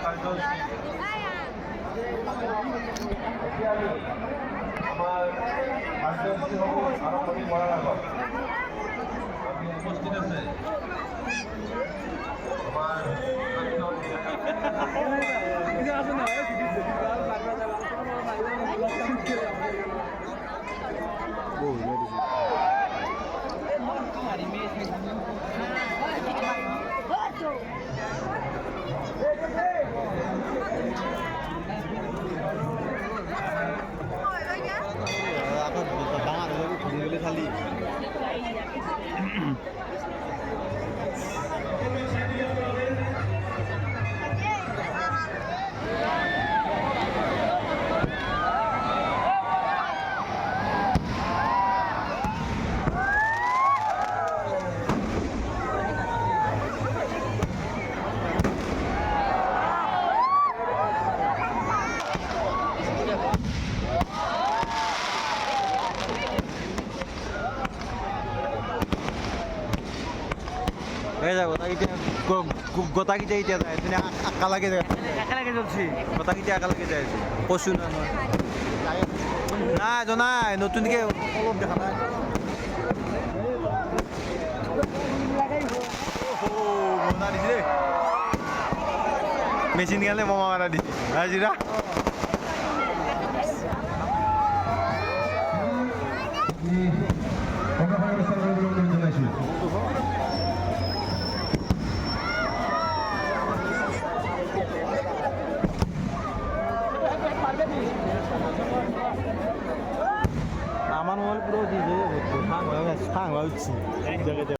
আমাৰ কাৰ্যসূচীসমূহ আৰম্ভণি কৰাৰ আগত আমি উপস্থিত আছে খালি গোটাকেইটা এতিয়া যায় একেলগে জ্বলছি গোটাকেইটা একেলগে যাই আছে কৈছোঁ না মই নাই জনাই নতুনকৈ অলপ দেখা নাই বনা দিছে দেই মেচিন গালে বোমা মাৰা দিছে হাজিৰা আমাৰ মোবাইল পুৰো দিয়ে সাং হয়ে গেছে